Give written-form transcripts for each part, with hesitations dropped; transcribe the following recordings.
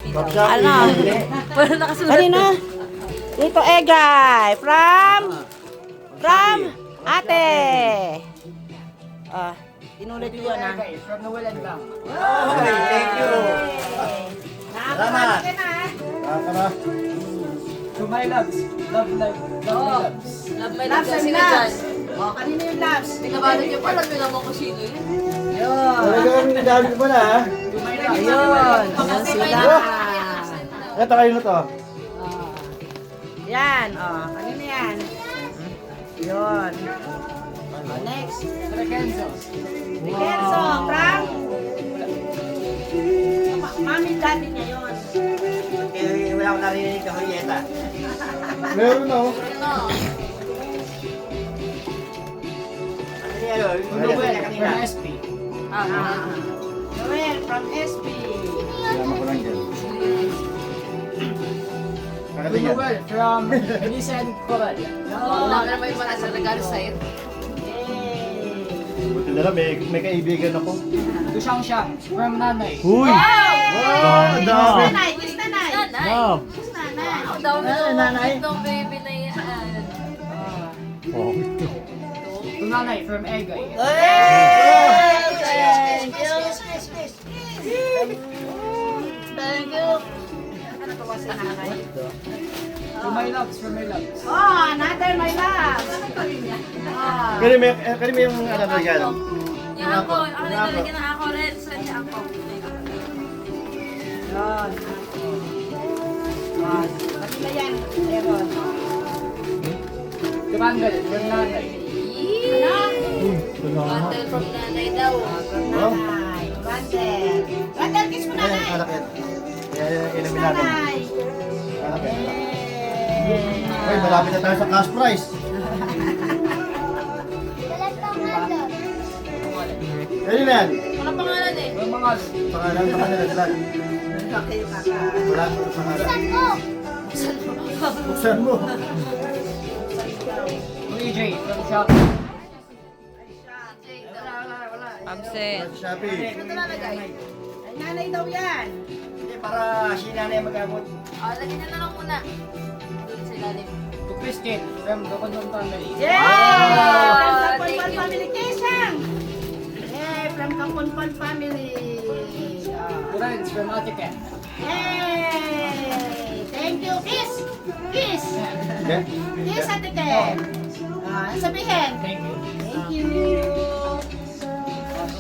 Ano? Wala nakasulat. Kanina? Dito, Egay. From ate. Inulit ko na. From Noel and Bang. Okay, thank you. Salamat. Salamat. To my loves. Love life. Love my loves. Love my Loves loves and kasi na loves. dyan. Kanina yung loves. Pinabalo niyo pa, alam niyo naman kung sino yun. Yun. Talagang dami ko pala ha. To my loves. Ayun. Ayun sila. Ito kayo na to. Yan. Kanina yan. Yun. Next. Rekenzo. Kenzo, from? Mami daddy niya yun. Kaya wala akong narinig ka, Julieta. Meron ako. Ano? Ano niya yun? Noel Kanina. from SP. Noel, from SP. Salamat ko lang dyan. To Noel from Elisa and Coral. Wala ka naman yung sa regalo sa'yo. Buti na lang, may kaibigan ako. To Shang Shang from Nanay. Uy! Wow! Dami! Nanay, kiss nanay. Nanay! Wow! Kiss nanay. Ang dami Nanay. ng baby na yan. Oh, To Nanay from Egay. Thank you. Thank you. Ano to si nanay? To my loves from my loves. Another my love. Kani may yung ano regalo? Yung ako, ako naglalagyan ng ako rin. Saan niya ako? Yun. Kanina yan. Meron. To Randall from Nanay. Bundle from nanay daw. Nanay. Randall. Randall, kiss mo Ayan, nanay. alak yan. Ayan, Kiss ilamin natin. nanay. Alak yan. Uy, malapit na tayo sa cash prize. Ayun na yan. Walang pangalan eh. From mga Pangalan nila. Okay, kaka. Wala ko sa pangalan. Buksan mo. to EJ from Shang. Absent. Shopee. Ano ito lalagay? Ay, nanay daw yan. Hindi, para si nanay mag-abot. Lagyan niya na lang muna. Doon sa ilalim. To Christine from Dokondong Family. Yay! From Thank Kapunpan you. Family Kesang. Yay! From Kapunpan Family. To Renz from Ate Ken. Yay! Thank you. Kiss! Kiss! Okay? Kiss, Ate Ken. Sabihin. Thank you. Thank you.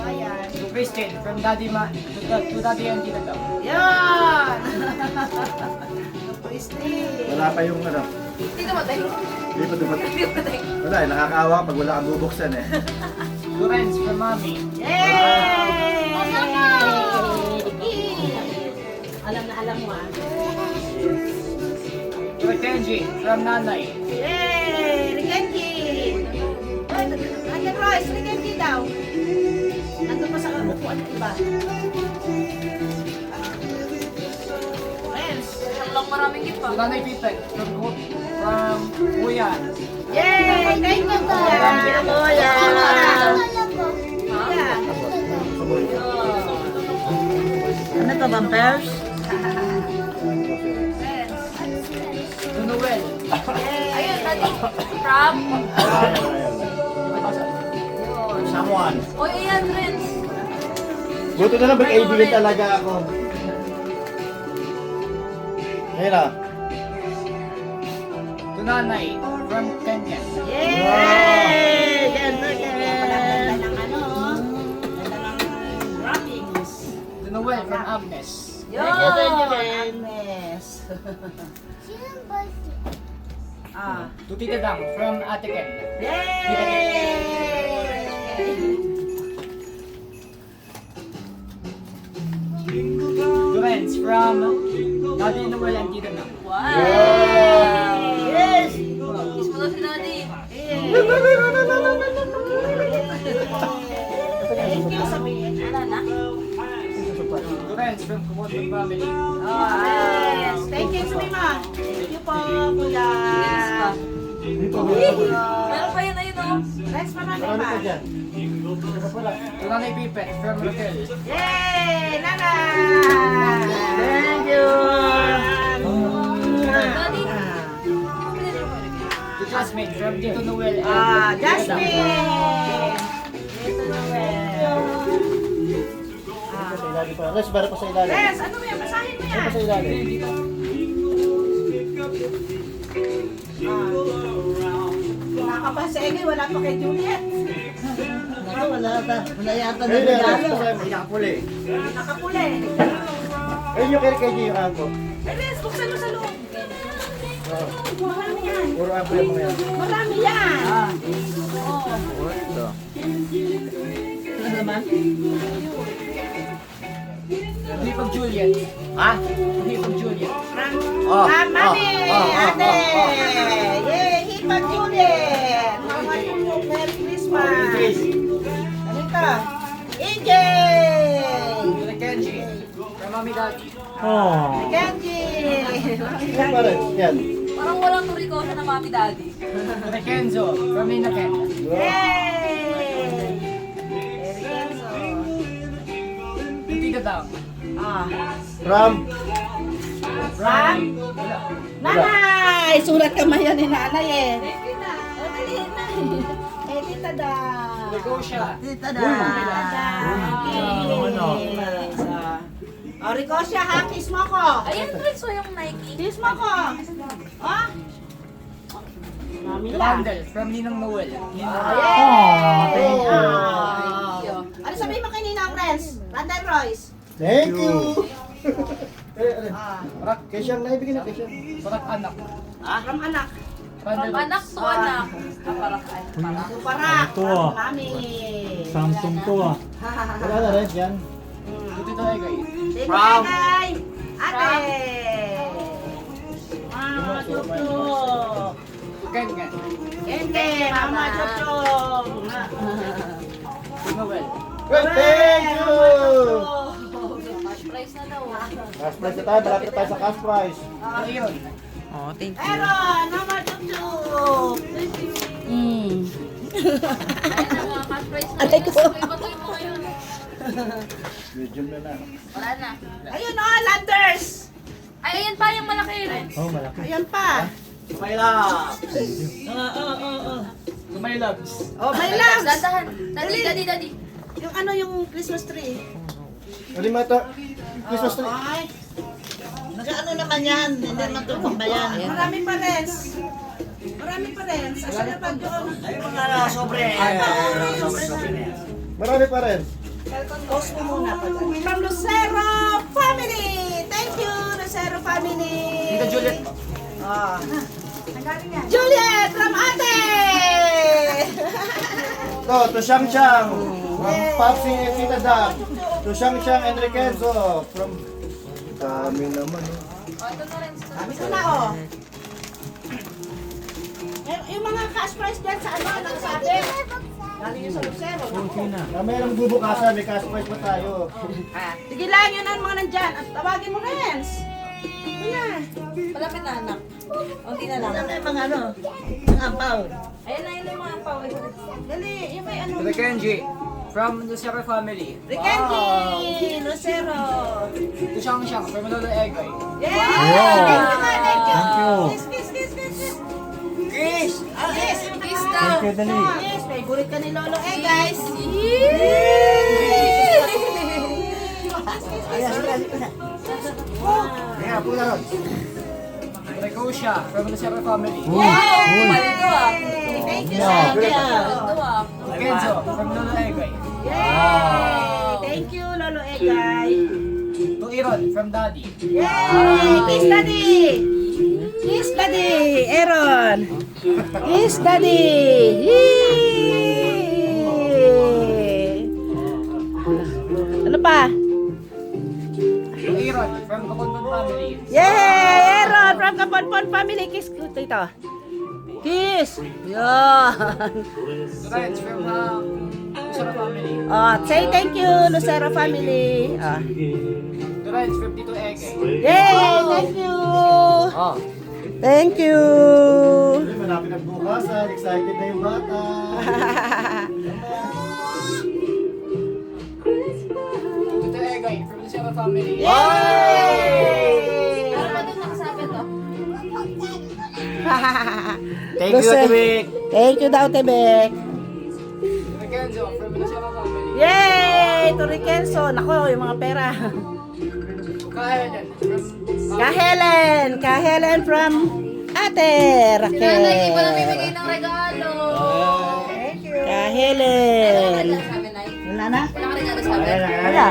Ayan. To Christine from Daddy to Daddy and Tita Dam. Yan! Christy. Wala pa yung ano. Hindi namatay. Hindi pa dumating. Hindi namatay. Wala, nakakaawa pag wala kang bubuksan eh. To Renz from Mommy. Yay! Alam na alam mo ah. To Kenji from Nanay. Yay! Rikenji! Nandiyan Royce, Rikenji daw. Nandun pa sa upuan ng iba. Friends. Isang lang maraming gift To pa. Nanay Pipek from Kuya. Yay! Thank you, Kuya! Kuya! Kuya! Ano to, bumpers? To Noel. Ayun, tadi. From? Someone. O, ayan, friends. Buto na lang mag-kaibigan talaga ako. Ayun ah. To Nanay from Kenya. Yay! Ganda ka! Ganda ng ano, ganda ng wrappings. To Noel from Agnes. Yun! Agnes! To Tita Dam from Ate Ken. Yay! To Renz from Daddy Noel and Tita Dam. Wow. Yes! Kiss mo daw si Daddy. Thank you, sabihin. Wala na. To Renz from Kumotong Family. Yes! Thank you, Sumima. Thank you po, Kuya. Yes pa. Meron pa yun, ayun o. Next, marami Marami pa. pa dyan. To Nanay Pipet from Raquel. Yay! Nana! Thank you! from Tito Noel and Jasmine! Tito Noel. Sa ilalim pa. Res, bara pa sa ilalim. Yes, ano mo yan? Basahin mo Bara yan. pa sa ilalim. Nakakapa sa Ege, wala pa kay Juliet. Naku, wala yata na Ayun na, regalo. may nakapuli. Nakapuli. Ayun yung kay yung angko. Eh, Liz, buksan mo sa loob. Oo. Marami yan. Puro angko yung mga yan. Marami yan. Ano naman? Hip of Juliet. Ha? Hip of Juliet. Oh, Mami, oh, ate. oh. Yay, Hipa Juliet. Mama Tulog, Merry Christmas. Chris. Anita. AJ. Tito Kenji. From Mami Daddy. Kenji. Yan pa rin. Yan. Parang walang turiko siya na mami daddy. Tito Kenzo. From Nina Ken. Yay. Merry Kenzo. Yung Tito Dam. Ram. Ram. Nanay! Sulat kamay yan ni nanay eh. Oh, dali na. Eh, tita da. Ricosha. Tita Tita da. da. Oh, Ricosha ha, kiss mo ko. Ayun, Prince, yung Nike. Kiss mo ko. Oh? Mami lang. Landel. From Ninang Noel. Ninang Yay! Thank you. Ano sabihin mo kay Ninang Friends? Randall Royce. Thank you. Eh, Ah, kay siyang naibigin na kay siyang. Parak anak. from anak. Randel. From anak to anak. Parak. Kuparak. Ito ah. Mami. Samsung to ah. Wala na rin, yan. Tito Egay. Thank you, From- Egay. Ate. Mama Chup-Chup. Ken Ken. Kente, Mama Chup-Chup. Tito Noel. Well, thank you. Cash price na daw. Cash prize na tayo. Malapit na tayo sa cash prize. Ano yun? Meron, Mama Chup-Chup. Ayun na mga cash price na. Atay ko. Ipatuloy mo ngayon. Medium na na. Wala na. Ayun oh, Landers. Ay, ayan pa yung malaki rin. Oh, malaki. Ayan pa. May love. May loves. Oh, may lamps. Dandahan. Daddy. Yung ano yung Christmas tree? Pwede mo ito. Christmas tree. Ay, Nag-ano naman yan? Hindi naman ito pambayan. marami pa rin. Marami pa rin. Asa na pa doon? Marami pa rin. Post mo muna pa dyan. From Lucero family. Thank you, Lucero family. Tito Juliet. Ah. Juliet from ate. Ito, to Shang Shang. From Papsi and Tita Dam. To Shang Shang and Rikenzo. From... Dami naman. Oh, ito na rin. Sabi ko na oh. Yung mga cash prize dyan sa ano, nagsabi. Galing yung sa Lucero. Mamaya lang bubukasan. May cash prize pa tayo. Sige lang, yun ang mga nandyan. At tawagin mo, Renz. Ito na. Malapit na anak. Unti na lang. Ano na yung mga ano? Ang ampaw. Ayun na yun yung mga ampaw. Dali, yung may ano. Tito Kenji. From Lucero family. Rikenji, Lucero. To Shang Shang. From Lolo Egay. Yay! Thank you, ma. Thank you. Thank you. Kiss. Kiss! Kiss. Kiss daw. Thank you, Dali. Yes, favorite ka ni Lolo. Guys. Kaya, pula ron. Ricosha. From Lucero family. Paldo ah. Thank you, Yeah. thank you. Paldo ah. Kenzo. From Lolo Egay. Yay! Thank you, Lolo Egay. To Iron. From Daddy. Yay! Kiss Daddy! Kiss Daddy! Aaron! Kiss Daddy! Yay! Ano pa? To Iron. From Kapunton family. Yay! Aaron from Kaponpon family. Kiss ko ito. Kiss! Yan! To Renz. From Lucero family. Oh, say thank you, Lucero family. Oh. To Renz. From Tito Egay. Yay! Thank you! Oh. Thank you! Uy, malapit ang bukasan. Excited na yung bata. Tito Egay. From Lucero family. Yay! Ano ba doon nakasabi to? Thank you, Ate Vic. Thank you daw, Tebek. Kenzo from Minnesota family. Yay! To Rikenzo. Nako, yung mga pera. Ka-Helen from Ate Raquel. Nanay, di pa namimigay ng regalo. Ka-Helen. Sabi, Nay. Wala na? Wala ka regalo sa amin. Wala.